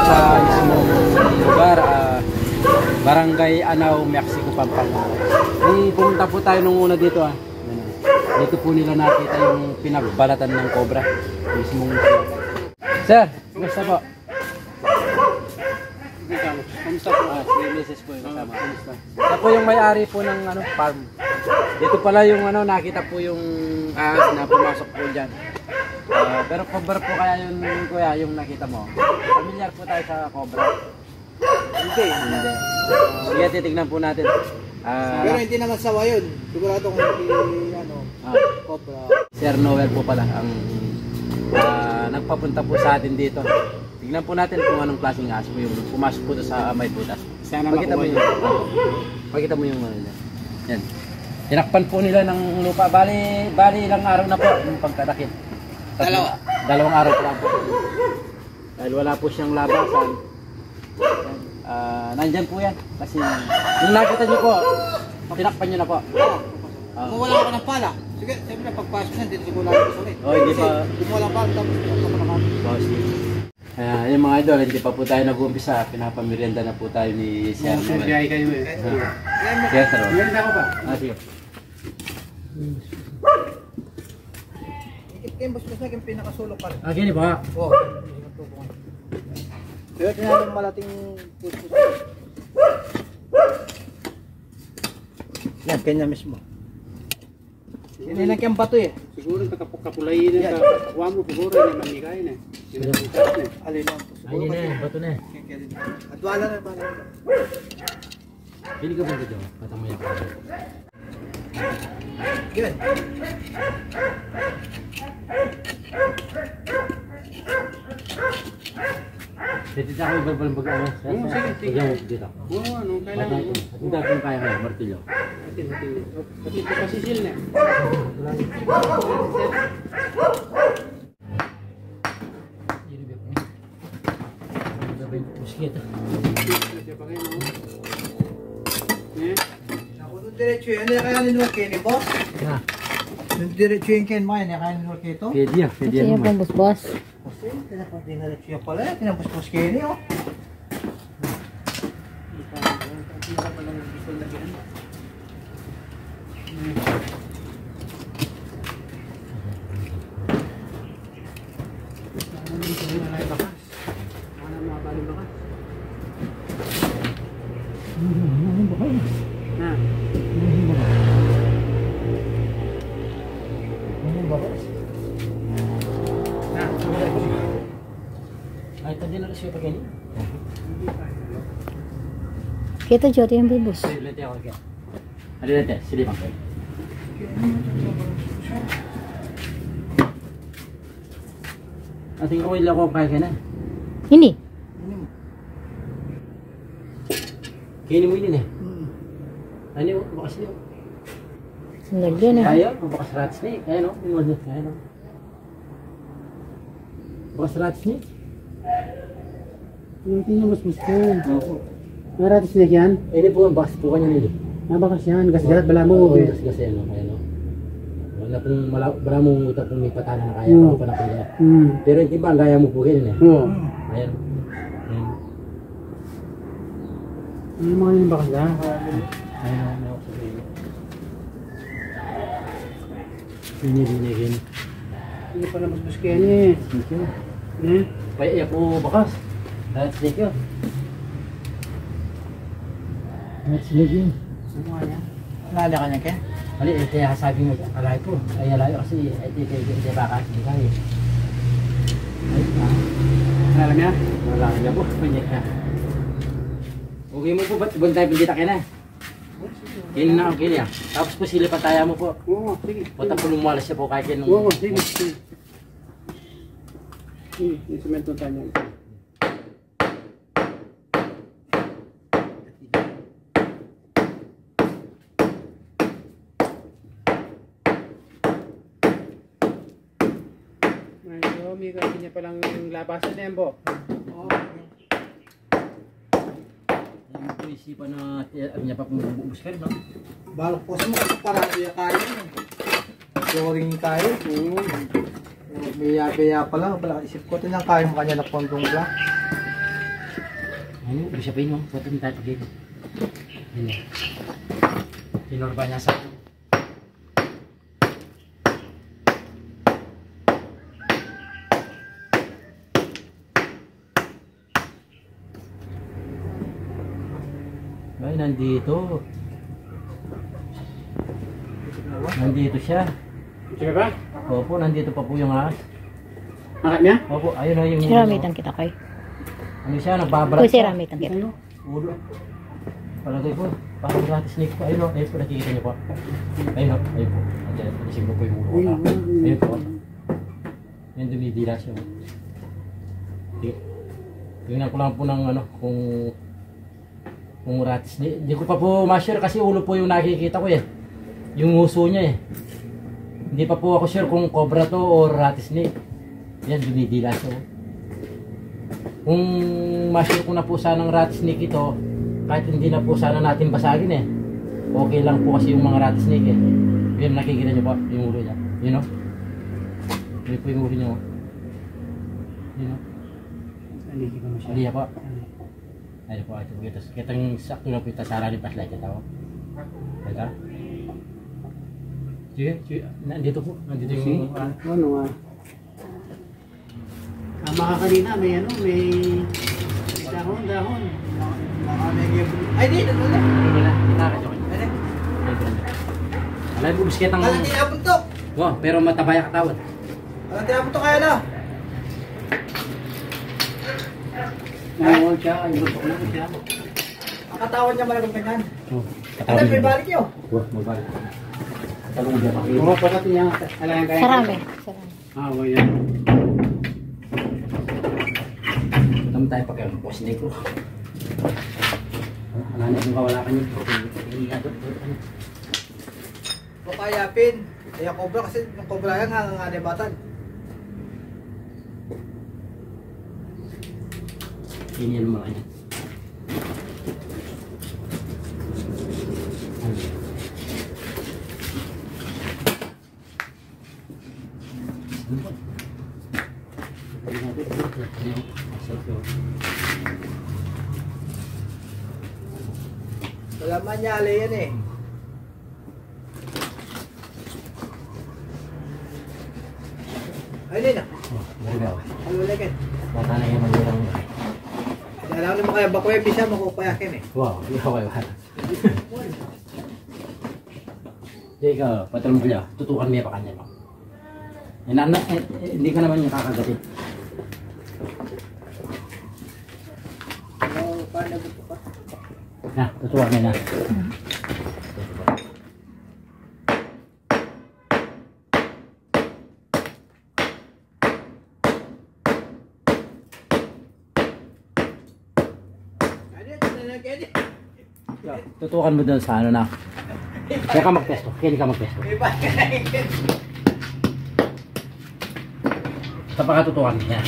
sa mismong lugar, Barangay Anao, Mexico, Pampanga. Pumunta po tayo nung una dito Dito po nila nakita yung pinagbalatan ng cobra. Mismong Sir, kumusta po? Kamusta po? Si Mrs. po yung kasama. Ito po yung may-ari po ng farm. Dito pala yung nakita po yung ahas na pumasok po dyan. Pero cobra po kaya yun, kuya, yung nakita mo. Familiar po tayo sa cobra. Hindi. Sige, titignan po natin. Pero hindi naman sawa yun. Sigurado kung hindi cobra. Sir Noel po pala ang nagpapunta po sa atin dito. Tignan po natin kung anong klaseng ahas po yung pumasok po sa may butas. Pakita mo yung pakita mo yung yan. Tinakpan po nila ng lupa. Bali ilang araw na po yung pagkadakit. Dalawang araw pa lang po. Dahil wala po siyang labasan. Nandyan po yan. Kasi yung nakita niyo po, tinakpan niyo na po. Kung wala ka ng pala, sige, siyempre pagpasok na, dito siguro natin sa ulit. Hindi pa. Kung wala pala, tapos yung mga idol, hindi pa po tayo nag-uumpisa. Pinapamerienda na po tayo ni Sir Noel. Biyay kayo Yes, sir. Merienda ko ba? Sige. Ikit boss na yung pinakasulok pa rin. Gini ba? Oo. Pero tinanong malating puso. Yan, kanya mismo. Nilang kiyang bato Siguro kapulayin na kakuha mo, siguro na manikain Alin lang. Ayun na, bato na. At wala na ba? Pili ka ba dito? Patang mo yan. Good. Dito tayo balbalang baga. Sige. Dito. Oo, anong kailangan mo? Hindi natin kaya ngayon, martilyo. Pati ito pasisil na. Ako diretso yan, kaya ninulke ni boss? Diretso yung ken mo yan, kaya ninulke ito? Pwede yan Kasi yung pambusbos. Kasi, diretso yan pala, tinabos-bos ken yun. Kita jod yung bubus. Ada sini bang. Ating oil ako kaya na. Ini. Kini mo ini. Ano bakas niyo? Sandal na. Ayo, bakas rats ni. Ayan no, ini ayan no. Bakas rats ni. Yung tinamos mo ko. Maratis na yan? Ini po ang bakas po kanya nito. Bakas yan, gas-galat bala mo. Gas ano, ayan no. Wala pong bala mong utak kung may patana na kaya pa na kaya. Pero hindi ba ang gaya mo po ganyan Oo. Ayan. Ano mga yung bakas na? Ayan no. Binigin. Hindi pa naman bus kaya niya eh. Thank you. Kaya po bakas. Thank you. Let's begin. Ano nga yan? Nala ka niya ken? Ali, kaya sabi mo, alay po. Ay alay kasi ito bakas. Hindi kaya. Ay, Alam niya? wala niya po. Pwede ka. Okay mo po, ba't tayo pindita ka na? Kini na, okay niya. Tapos po silipataya mo po. Oo, sige. Punta po lumalas siya po kahit yan. Oo, sige. Yung semento tayo niya. May kasi niya palang labasan na yan po. Oo. Hindi po isipan na niya pa kung bubuskan, no? Balok po sa mga parado yung kain yun. Soring tayo. Biya-biya pa lang. Isip ko ito ng kain mo kanya na pondong black. Ano, bisa pa yun, foto tayo pag dito. Ano, pinorba niya sa akin. Ay, nandito. Nandito siya. Sige ba? Opo, nandito pa po yung ahas. Angkat niya? Opo, ayun na yung... Siramitan kita kay. Ano siya, nagbabalat Uy, siramitan kita. Ulo. Palagay ko, parang gratis snake po. Ayun o, ayun po, nakikita niyo po. Ayun o, ayun po. Andiyan, panisig mo po yung ulo. Ayun po. Ayun, dumidila siya. Tingnan ko lang po ng ano, kung ratis. Di ko pa po ma-sure kasi ulo po yung nakikita ko eh. Yung uso niya eh. Hindi pa po ako sure kung cobra to o ratis snake. Yan, dumidila siya. Kung ma-sure ko na po sanang rat snake ito, kahit hindi na po sana natin basagin eh. Okay lang po kasi yung mga rat snake eh. Yun, nakikita nyo po yung ulo niya. Yun o. Yun po yung ulo niya o. Yun o. Aliya po. Ayun po, ito po ito. Kitang sakto na po ito sa araling paslight ito o. Ito. Sige, nandito po. Nandito yung... Ano nga? Tama ka kanina, may ano, may dahon. Ay, di, nandun na. Hindi na, hinakad ako. Ay, di. Alam mo, bisketang... Walang tinapuntok. Wow, pero matabay ang katawan. Walang tinapuntok kaya na. Oo, siya, ay gusto ko lang siya. Ang katawan niya malagang ganyan. Oh, Ano, may balik yun. Wow, mabalik. Talong niya pa. Oo, pagkat niya, alayan kaya. Sarami. Oo, yan. Tama tayo pa kayo. Boss Nick ko. Wala na kung kawala ka niyo. O kaya pin. Kaya cobra kasi yung cobra yan nga batan. Ini yan mga kanya. Wala manyali yan eh. Ay, din ah. Ano ulit yan? Bata na yung magurang. Alam naman kaya bakwebe siya makukuyakin eh. Wow, hindi ako kayo. Jadi ka, patol mo kaya, tutukan mo pa kanya. Hindi ka naman yung kakagatin. Ano, paano gusto ka? Na, tutukan mo na. Tutukan mo doon sa ano na. Kaya ka magpesto, kaya ka magpesto. Sa pagkatutukan niya.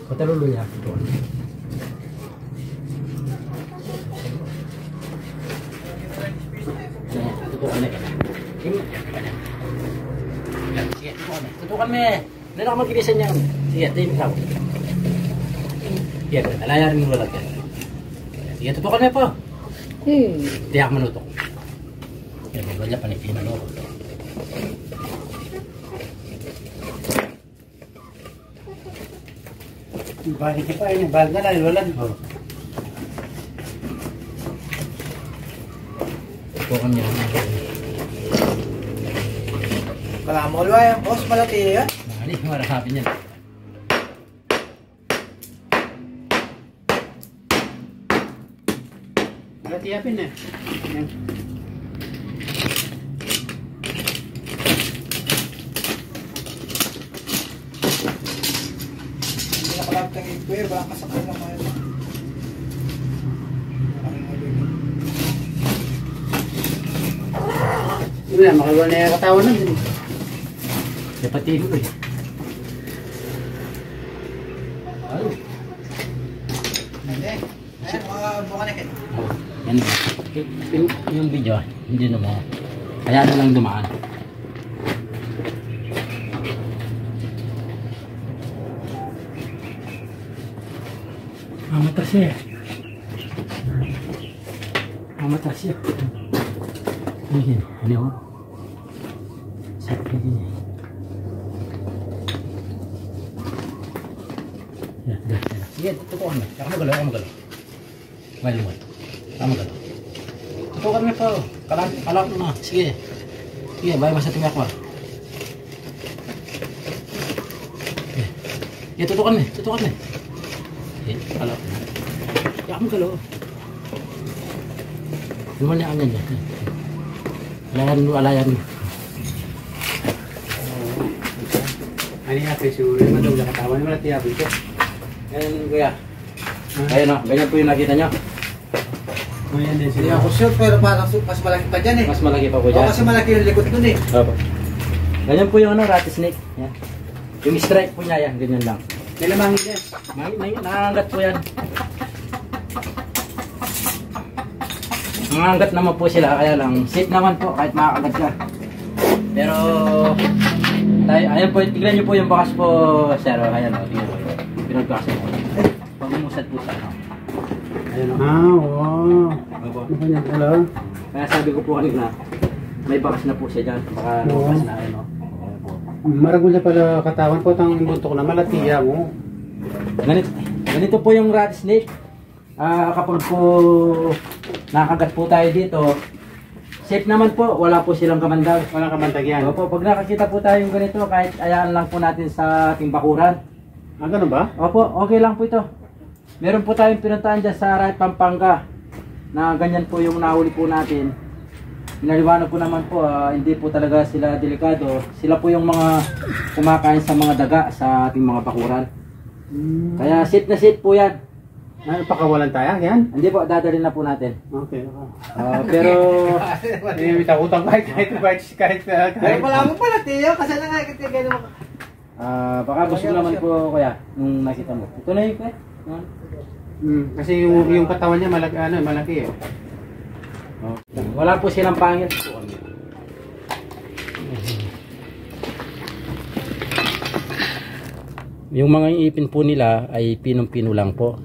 Patalulo niya. Tutukan niya. Sige, tutukan mo eh. Meron ka magkilisan niya. Sige, tayo mo ako. Sige, alayarin mo lang yan. Sige, tutukan mo po. Tiyak manutok. Sige, magwala pa ni Pinalo. Balik niya pa, yun. Balik na lang, walan. Tutukan niya. Kala mo kalwa yan, boss, malati yan. Mali, marasapin niya. Natiyapin eh. Yan. Hindi na kalap ng higware, walang kasakal na mga yun. Wala, makagawa na yung katawan na. Kapatid ko eh. ano, yung video, hindi na mo. Kaya na lang dumaan. Mamatras siya. Mamatras siya. Ano yun? Ano yun? Sakit yun. Sige, tutukan mo. Saka magalaw, magalaw. Well, well. Magalaw. Tutukan mo pa. Kalap mo na. Sige. Sige, bayo sa tingak mo. Sige, tutukan mo. Tutukan mo. Sige, kalap mo. Saka magalaw. Luman niya kanyan niya. Alayan mo, alayan mo. Ano nga kayo siguro, madawag na katawan, wala tiyabin ko. Ayan, kuya. Ayan o, ganyan po yung nakita nyo. Ganyan din Hindi sila. ako sure, pero parang mas malaki pa dyan eh. Mas malaki pa po Oo, dyan. kasi malaki yung likod dun eh. Opo. Ganyan po yung ano, rattlesnake. Yan. Yung strike po niya, yan, ganyan lang. May lamangin yan. Nangangat po yan. Nangangat naman po sila, kaya lang safe naman po kahit makakagat ka. Pero tayo, ayan po, tignan nyo po yung bakas po, sir. Ayan o, tignan po. Pinagbakas po. Pag umusad po sa ano. Ayan o. Wow. Opo. Ano kanya pala? Kaya sabi ko po kanina, may bakas na po siya dyan. Baka lumas na, ayan o. Ayan po. Maragol na pala katawan ko, tang buntok na malatiya mo. Ganito po yung rattlesnake. Kapag po nakagat po tayo dito, safe naman po, wala po silang kamandag. Walang kamandag yan. Opo, pag nakakita po tayong ganito, kahit ayaan lang po natin sa ating bakuran. Ah, ganun ba? Opo, okay lang po ito. Meron po tayong pinuntahan dyan sa Right Pampanga na ganyan po yung nahuli po natin. Pinaliwanag ko naman po, hindi po talaga sila delikado. Sila po yung mga kumakain sa mga daga sa ating mga bakuran. Kaya safe na safe po yan. Pakawalan tayo, yan? Hindi po, dadalhin na po natin. Okay. Pero May takutang kahit. Pero pala mo pala, Tiyo, kasi nakakita gano'n. baka busog naman po kuya nung nakita mo. Ito na yun kuya. Kasi yung katawan niya malaki eh. Wala po silang pangil. Yung mga ipin po nila ay pinong-pino lang po.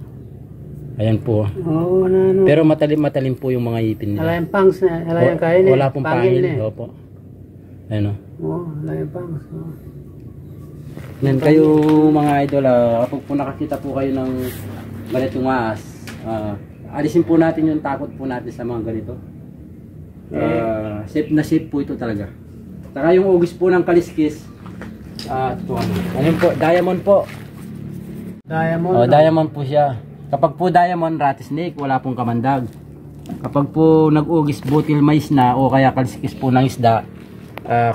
Ayan po. Oo, ano. Pero matalim po yung mga ipin nila. Alayang pangs na, alayang kain eh. Wala pong pangil. eh. Opo. Ayan o. Oo, alayang pangs. Yan kayo mga idol, kapag po nakakita po kayo ng ganitong ahas, alisin po natin yung takot po natin sa mga ganito. Safe na safe po ito talaga. Saka yung ugis po ng kaliskis, ano po, diamond po. Diamond. Diamond po siya. Kapag po diamond, rattlesnake, wala pong kamandag. Kapag po nag-ugis butil mais na o kaya kaliskis po ng isda,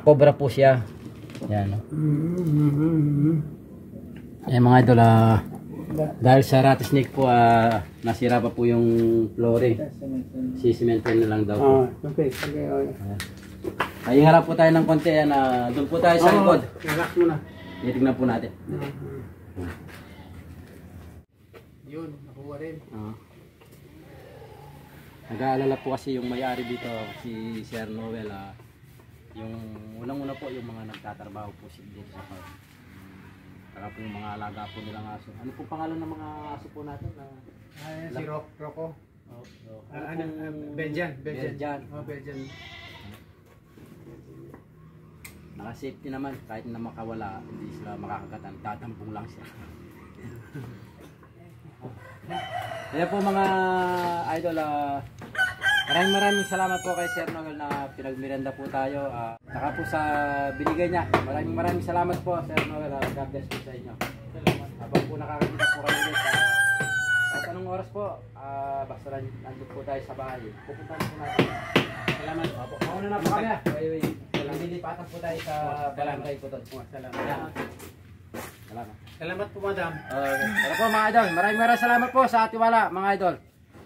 cobra po siya. Yan. Mga idol, dahil sa rattlesnake po, nasira pa po yung flooring. Sisimento na lang daw po. Okay. Ay, harap po tayo ng konti. Doon po tayo sa likod. Relax muna. Titignan po natin. Yun, nakuha rin. Nag-aalala po kasi yung may-ari dito, si Sir Noel. Yung unang-una po yung mga nagtatrabaho po dito sa farm. Saka po yung mga alaga po nilang aso. Ano po pangalan ng mga aso po natin? Si Rocco. Belgian. Belgian. Belgian. Naka-safety naman, kahit na makawala, hindi sila makakagatan, tatambong lang siya. Kaya po mga idol, maraming salamat po kay Sir Noel na pinagmiranda po tayo. Saka po sa binigay niya, maraming salamat po Sir Noel. God bless po sa inyo. Habang po nakakita po kayo ulit, kahit anong oras po, basta nandun po tayo sa bahay, pupunta po natin. Salamat. Mauna na po kami. Nililipatan po tayo sa barangay ko doon. Salamat. Salamat po, madam. Pero po mga idol, maraming salamat po sa tiwala mga idol.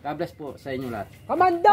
God bless po sa inyo lahat. Kamanda!